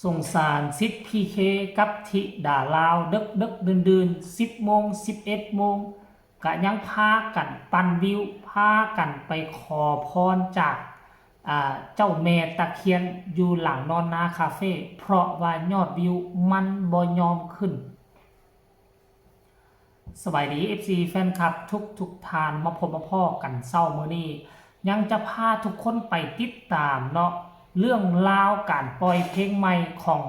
ส่งสารซิดพีเคกับทิดาลาวดึกดื่น10 โมง11 โมงกะยังพากันปั่นวิวพากันไปขอพรจากเจ้าแม่ตะเคียนอยู่หลังนอนนาคาเฟ่เพราะว่ายอดวิวมันบ่ยอมขึ้นสบายดี FC แฟนคลับทุกทานมาพบมาพ่อกันเศร้ามื้อนี้ยังจะพาทุกคนไปติดตามเนาะเรื่องราวการปล่อยเพลงใหม่ของ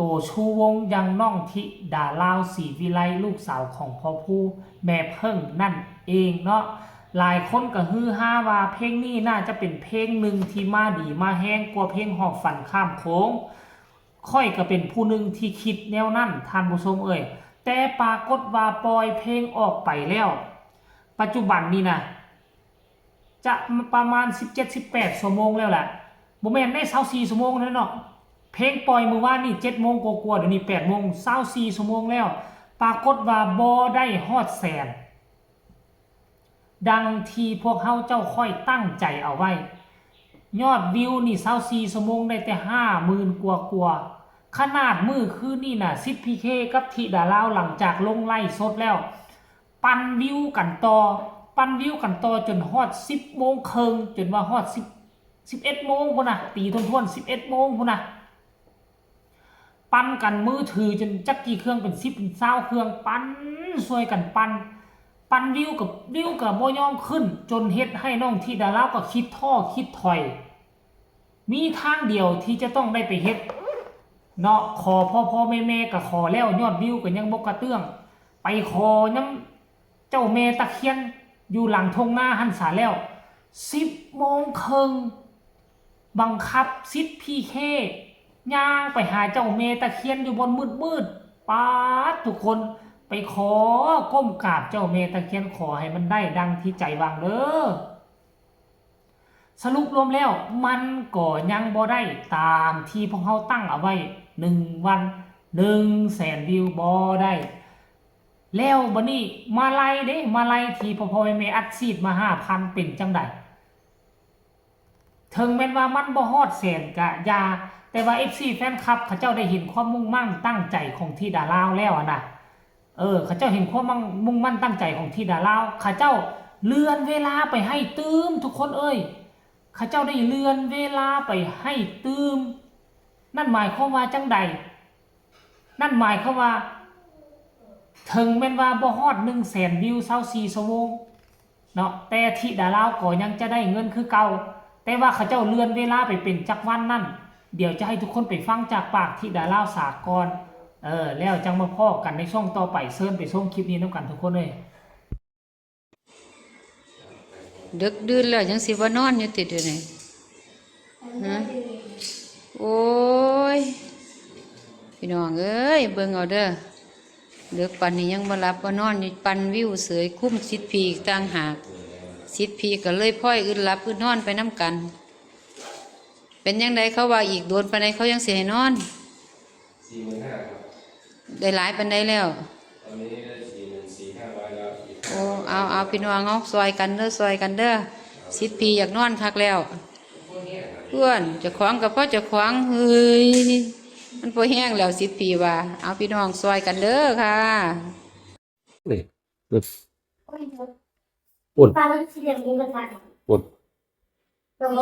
ตัวชูวงยังน้องธิดาลาวศรีวิไลลูกสาวของพ่อผู้แม่เพิ่งนั่นเองเนาะหลายคนก็ฮือฮาว่าเพลงนี้น่าจะเป็นเพลงหนึ่งที่มาดีมาแห้งกว่าเพลงหอบฝันข้ามโค้งค่อยก็เป็นผู้หนึ่งที่คิดแนวนั้นท่านผู้ชมแต่ปรากฏว่าปล่อยเพลงออกไปแล้วปัจจุบันนี้นะจะประมาณ17-18 ชั่วโมงแล้วแหละบ่แม่นได้24 ชั่วโมงแล้วเนาะเพลงปล่อยเมื่อวานนี่7 โมงกว่าๆเดี๋ยวนี้8 โมง24 ชั่วโมงแล้วปรากฏว่าบ่ได้ฮอดแสนดังที่พวกเฮาเจ้าค่อยตั้งใจเอาไว้ยอดวิวนี่24 ชั่วโมงได้แต่ 50,000 กว่าขนาดมือคือนี่น่ะซิดพีเคกับธิดาลาวหลังจากลงไล่สดแล้วปั่นวิวกันต่อจนฮอด10 โมงครึ่งจนว่าฮอด11 โมงพุ่นน่ะตีทวน11 โมงพุ่นน่ะปั่นกันมือถือจนจักกี่เครื่องเป็น10เป็น20เครื่องปั่นช่วยกันปั่นวิวกับบ่ยอมขึ้นจนเฮ็ดให้น้องธิดาลาวก็คิดท้อคิดถอยมีทางเดียวที่จะต้องได้ไปเฮ็ดเนาะขอพ่อแม่ก็ขอแล้วยอดวิวก็ยังบ่กระเตื้องไปขอน้ำเจ้าแม่ตะเคียนอยู่หลังทงหน้าหันษาแล้ว10 โมงครึ่งบังคับซิดพีเคย่างไปหาเจ้าแม่ตะเคียนอยู่บนมืดป๊าดทุกคนไปขอก้มกราบเจ้าแม่ตะเคียนขอให้มันได้ดังที่ใจวางเด้อสรุปรวมแล้วมันก็ยังบ่ได้ตามที่พวกเขาตั้งเอาไว้1 วัน100,000 วิวบ่ได้แล้วบัดนี้มาไล่เด้มาไล่ที่พ่อแม่อัดฉีดมา 5,000 เป็นจังได๋ถึงแม้ว่ามันบ่ฮอดแสนกะยาแต่ว่า FC แฟนคลับเขาเจ้าได้เห็นความมุ่งมั่นตั้งใจของธิดาลาวแล้วนะเขาเจ้าเห็นความมุ่งมั่นตั้งใจของธิดาลาวเขาเจ้าเลื่อนเวลาไปให้ตืมทุกคนเขาเจ้าได้เลื่อนเวลาไปให้ตืมนั่นหมายความว่าจังใดนั่นหมายความว่าถึงแม้ว่าบ่ฮอด100,000 วิว24 ชั่วโมงเนาะแต่ธิดาลาวก็ยังจะได้เงินคือเก่าแต่ว่าเขาเจ้าเลื่อนเวลาไปเป็นจักวันนั่นเดี๋ยวจะให้ทุกคนไปฟังจากปากธิดาลาวสากลแล้วจังมาพอกันในช่องต่อไปเชิญไปชมคลิปนี้นำกันทุกคนเลยดึกดื่นแล้วยังสิว่านอนอยู่ติดอยู่นี่ฮะโอ้ยพี่น้องเอ้ยเบิ่งเอาเด้อเด็กปันนี้ยังบ่หลับบ่นอนอยู่ปันวิวเสยคุ้มซิดพีต่างหากซิดพีก็เลยพ่อยอึดหลับอึดนอนไปน้ำกันเป็นยังไงเขาว่าอีกโดนปานใดเขายังสิให้นอน45,000ครับได้หลายปานใดแล้วตอนนี้ได้44,500แล้วโอ้เอาพี่น้องเอาซอยกันเด้อซิดพีอยากนอนคักแล้วเพื่อนจะขวางกับพ่อจะขวางเฮ้ยมันพอแห้งแล้วซิดพีว่าเอาพี่น้องซอยกันเด้อค่ะนี่ปุ่น Parang sila yung bata. ปุ่น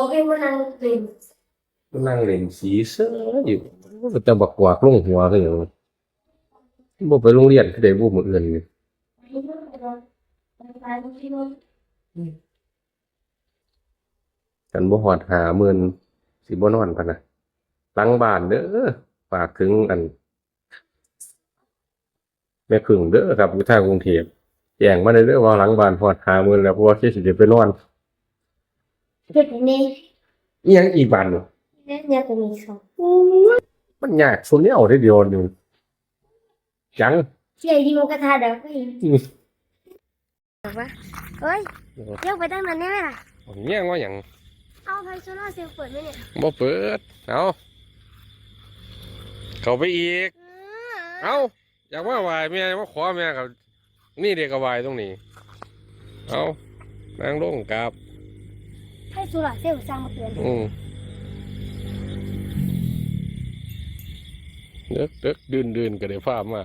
Okay mo ng twin. นั่งเล่นสีเสื้ออยู่มันจะบักกวากลงหัวคืออย่างบ่ไปโรงเรียนคือได้บ่มื้ออื่นนี่กันบ่ฮอด50,000สิบ่นอนพะนะหลังบ้านเด้อฝากถึงอันแม่พึ่งเด้อครับอยู่ทางกรุงเทพแจ้งมาได้เด้อว่าหลังบ้านฮอด50,000แล้วเพราะว่าสิได้ไปนอน Pwede. อีหยังอีกบ้านนี่ Niya kumiso. มันยากสุดแล้วทีเดียวนี่จัง Siya, hindi mo katada ko eh. Diba? Oy, yung patang na niya na. แย่งว่าหยัง Ako, may suna siya po niya. บ่เปิดเอาเข้าไปอีกเอาอยากว่าไหวแม่ว่าขอแม่กับนี่เด็กก็ไหวตรงนี้เอานั่งลงกราบ Ay, suna siya, usang mo yun. เด็กดืนก็ได้ภาพมา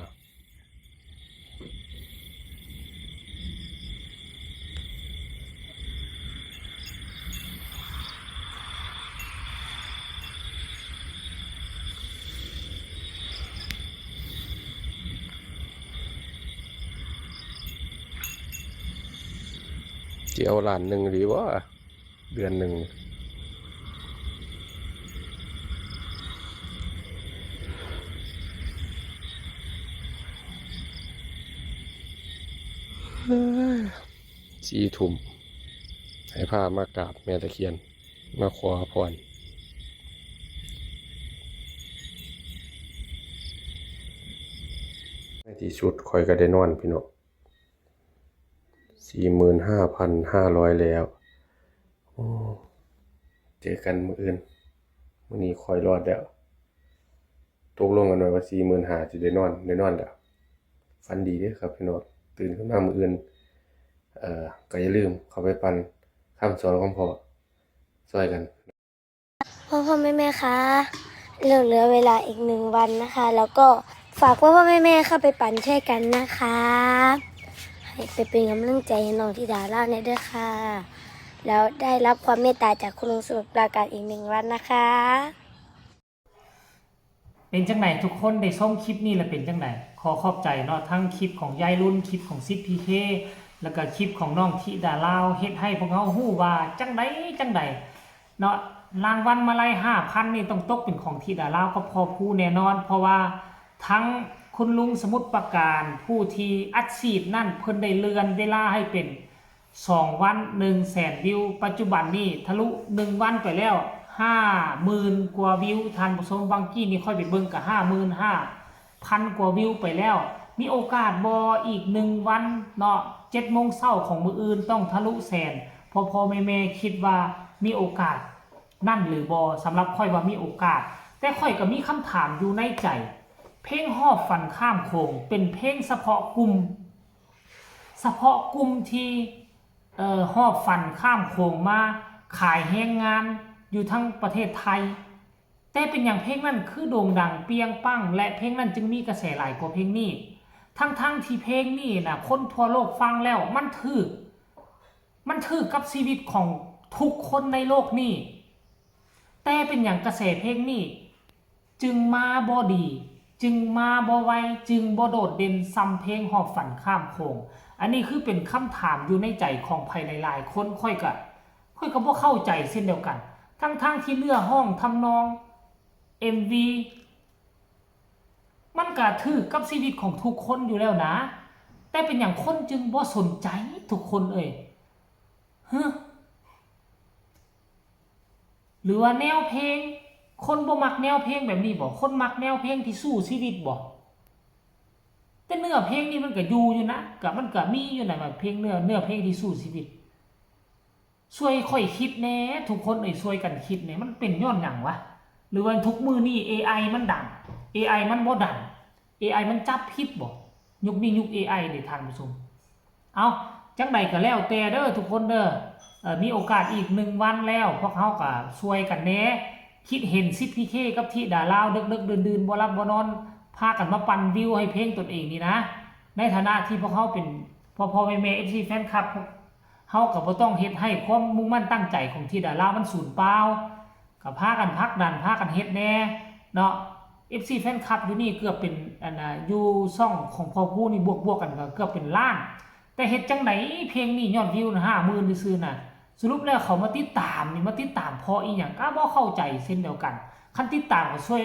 เจียวล้านหนึ่งหรือว่าเดือนหนึ่ง4 ทุ่มให้พามากราบแม่ตะเคียนมาขอพรในที่สุดคอยก็ได้นอนพี่น้อง45,500แล้วโอ้เจอกันมื้ออื่นมื้อนี้คอยรอดแล้วตกลงกันไว้ว่า45,000สิได้นอนแล้วฝันดีเด้อครับพี่น้องตื่นขึ้นมามื้ออื่นก็อย่าลืมเข้าไปปั่นคำสอนของพ่อช่วยกัน พ่อแม่คะเหลือเวลาอีก1 วันนะคะ แล้วก็ฝากพ่อแม่เข้าไปปั่นช่วยกันนะคะให้ไปเป็นกำลังใจให้น้องธิดาเล่าในด้วยค่ะแล้วได้รับความเมตตาจากคุณลุงสมุทรปราการอีก1 วันนะคะ เป็นจังไหนทุกคนได้ชมคลิปนี้แล้วเป็นจังไหนขอขอบใจเนาะทั้งคลิปของยายรุ่นคลิปของซิดพีเคแล้วก็คลิปของน้องธิดาลาวเฮ็ดให้พวกเขาฮู้ว่าจังใดเนาะรางวัลมาลัย 5,000 นี่ต้องตกเป็นของธิดาลาวก็พอผู้แน่นอนเพราะว่าทั้งคุณลุงสมุทรปราการผู้ที่อัดฉีดนั่นเพิ่นได้เลื่อนเวลาให้เป็น2 วัน 100,000 วิวปัจจุบันนี้ทะลุ1 วันไปแล้ว50,000 กว่าวิวท่านผู้ชมบางกี้นี่ค่อยไปเบิ่งก็ 55,000 กว่าวิวไปแล้วมีโอกาสบ่อีก1 วันเนาะ 7 โมงเช้าของมื้ออื่นต้องทะลุแสนพอแม่คิดว่ามีโอกาสนั่นหรือบ่สำหรับค่อยว่ามีโอกาสแต่ค่อยก็มีคำถามอยู่ในใจเพลงหอบฝันข้ามโขงเป็นเพลงเฉพาะกลุ่มที่หอบฝันข้ามโขงมาขายแรงงานอยู่ทั้งประเทศไทยแต่เป็นอย่างเพลงนั้นคือโด่งดังเปียงปังและเพลงนั้นจึงมีกระแสหลายกว่าเพลงนี้ทั้งที่เพลงนี้นะคนทั่วโลกฟังแล้วมันถือกับชีวิตของทุกคนในโลกนี้แต่เป็นอย่างกระแสเพลงนี้จึงมาบ่ดีจึงมาบ่ไวจึงบ่โดดเด่นซ้ำเพลงหอบฝันข้ามโขงอันนี้คือเป็นคำถามอยู่ในใจของภายในหลายคนค่อยก็บ่เข้าใจเช่นเดียวกันทั้งที่เนื้อห้องทำนอง MV มันก็ถือกับชีวิตของทุกคนอยู่แล้วนะแต่เป็นอย่างคนจึงบ่สนใจทุกคนหรือว่าแนวเพลงคนบ่มักแนวเพลงแบบนี้บ่คนมักแนวเพลงที่สู้ชีวิตบ่แต่เนื้อเพลงนี่มันก็อยู่นะมันก็มีอยู่นะแบบเพลงเนื้อเพลงที่สู้ชีวิตช่วยค่อยคิดแน่ทุกคนช่วยกันคิดแน่มันเป็นย้อนหยังวะหรือว่าทุกมือนี่ AI มันดัง AI มันบ่ดัง AI มันจับผิดบ่ยุคนี้ยุค AI เด้ท่านผู้ชมเอาจังใดก็แล้วแต่เด้อทุกคนเด้อมีโอกาสอีก1 วันแล้วพวกเฮาก็ช่วยกันแน่คิดเห็นซิดพีเคกับธิดาลาวดึกดื่นบ่หลับบ่นอนพากันมาปั่นวิวให้เพลงตนเองนี่นะในฐานะที่พวกเฮาเป็นพ่อแม่ FC แฟนคลับเฮาก็บ่ต้องเฮ็ดให้ความมุ่งมั่นตั้งใจของธิดาลาวมันสูญเปล่าก็พากันพักดันพากันเฮ็ดแน่เนาะ FC แฟนคลับอยู่นี่เกือบเป็นอยู่ช่องของพ่อผู้นี่บวกกันก็เกือบเป็นล้านแต่เฮ็ดจังได๋เพลงนี้ยอดวิว50,000ซื่อๆน่ะสรุปแล้วเขามาติดตามเพราะอีหยังก็บ่เข้าใจเช่นเดียวกันคันติดตามก็ช่วย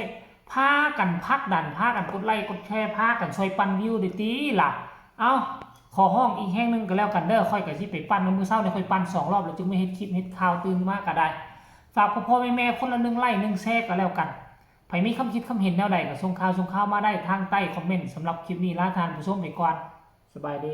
พากันพักดันพากันกดไลค์กดแชร์พากันช่วยปั่นวิวได้ติล่ะเอาขอห้องอีกแห่งนึงก็แล้วกันเด้อค่อยก็สิไปปั่นมื้อเช้านี่ค่อยปั่น2 รอบแล้วจึงไม่เฮ็ดคลิปเฮ็ดข่าวตื่นมาก็ได้ฝากพ่อแม่คนละ1 ไลค์1 แชร์ก็แล้วกันไผมีคำคิดคำเห็นแนวใดก็ส่งข่าวมาได้ทางใต้คอมเมนต์สำหรับคลิปนี้ลาท่านผู้ชมไปก่อนสบายดี